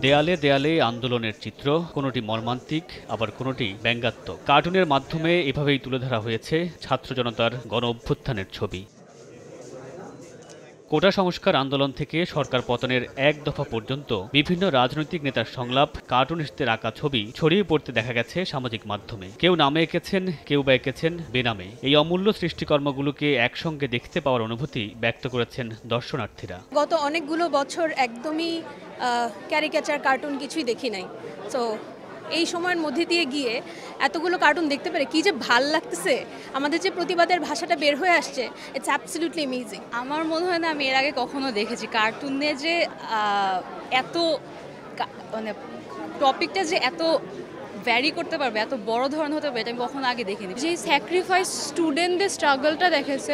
দেয়ালে দেয়ালে আন্দোলনের চিত্র, কোনোটি মর্মান্তিক আবার কোনোটি ব্যঙ্গাত্মক। কার্টুনের মাধ্যমে এভাবেই তুলে ধরা হয়েছে ছাত্র জনতার গণ অভ্যুত্থানের ছবি। কোটা সংস্কার আন্দোলন থেকে সরকার পতনের এক দফা পর্যন্ত বিভিন্ন রাজনৈতিক নেতার সংলাপ, কার্টুনিস্টদের আঁকা ছবি ছড়িয়ে পড়তে দেখা গেছে সামাজিক মাধ্যমে। কেউ নামে এঁকেছেন, কেউ বা এঁকেছেন বেনামে। এই অমূল্য সৃষ্টিকর্মগুলোকে একসঙ্গে দেখতে পাওয়ার অনুভূতি ব্যক্ত করেছেন দর্শনার্থীরা। গত অনেকগুলো বছর একদমই ক্যারিকেচার কার্টুন কিছুই দেখি নাই। তো এই সময়ের মধ্যে দিয়ে গিয়ে এতগুলো কার্টুন দেখতে পেরে কি যে ভাল লাগতেছে, আমাদের যে প্রতিবাদের ভাষাটা বের হয়ে আসছে, ইটস অ্যাবসলিউটলি অ্যামেজিং। আমার মনে হয় না আমি এর আগে কখনো দেখেছি কার্টুনে যে এত মানে টপিকটা যে এত ভ্যারি করতে পারবে, এত বড় ধরনের হতে পারবে, এটা আমি কখনো আগে দেখিনি। যে স্যাক্রিফাইস স্টুডেন্টদের স্ট্রাগলটা দেখেছে,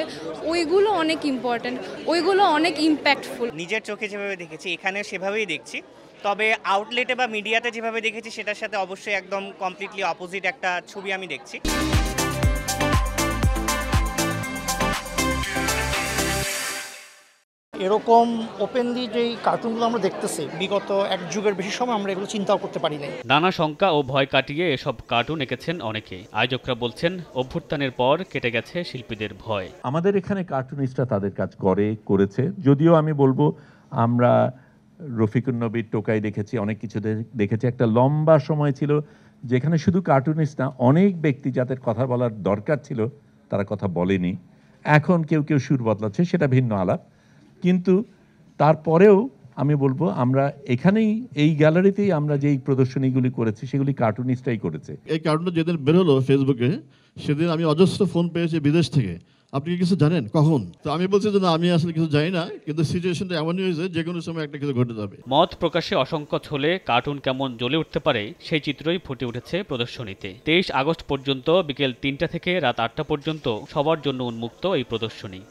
ওইগুলো অনেক ইম্পর্ট্যান্ট, ওইগুলো অনেক ইম্প্যাক্টফুল। নিজের চোখে যেভাবে দেখেছি এখানে সেভাবেই দেখছি, তবে আউটলেটে বা মিডিয়াতে যেভাবে দেখেছি সেটার সাথে অবশ্যই একদম কমপ্লিটলি অপোজিট একটা ছবি আমি দেখছি। এরকম ওপেনলি যেই কার্টুনগুলো আমরা দেখতেছি বিগত এক যুগের বেশি সময় আমরা এগুলো চিন্তাও করতে পারি নাই। নানা শঙ্কা ও ভয় কাটিয়ে এসব কার্টুন এঁকেছেন অনেকে। আয়োজকরা বলছেন, অভ্যুত্থানের পর কেটে গেছে শিল্পীদের ভয়। আমাদের এখানে কার্টুনিস্টরা তাদের কাজ করেছে, যদিও আমি বলবো আমরা রফিকুন নবীর টোকাই দেখেছি, অনেক কিছু দেখেছি। একটা লম্বা সময় ছিল যেখানে শুধু কার্টুনিস্ট না, অনেক ব্যক্তি যাদের কথা বলার দরকার ছিল তারা কথা বলেনি। এখন কেউ কেউ সুর বদলাচ্ছে, সেটা ভিন্ন আলাপ। কিন্তু তারপরেও আমি বলবো আমরা এখানেই এই গ্যালারিতেই আমরা যেই প্রদর্শনীগুলি করেছি সেগুলি কার্টুনিস্টরাই করেছে। এই কার্টুনটা যেদিন বের হলো ফেসবুকে, সেদিন আমি অজস্র ফোন পেয়েছি বিদেশ থেকে, আপনি কি কিছু জানেন কখন? তো আমি বলছি যে না, আমি আসলে কিছু জানি না, কিন্তু সিচুয়েশনটা এমনই হয়েছে যে কোনো সময় একটা কিছু ঘটে যাবে। মত প্রকাশে অসংকোচ হলে কার্টুন কেমন জ্বলে উঠতে পারে সেই চিত্রই ফুটে উঠেছে প্রদর্শনীতে। 23 আগস্ট পর্যন্ত বিকেল 3টা থেকে রাত 8টা পর্যন্ত সবার জন্য উন্মুক্ত এই প্রদর্শনী।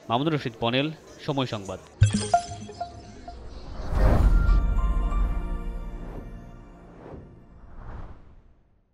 মামুনুর রশিদ পনেল, সময় সংবাদ।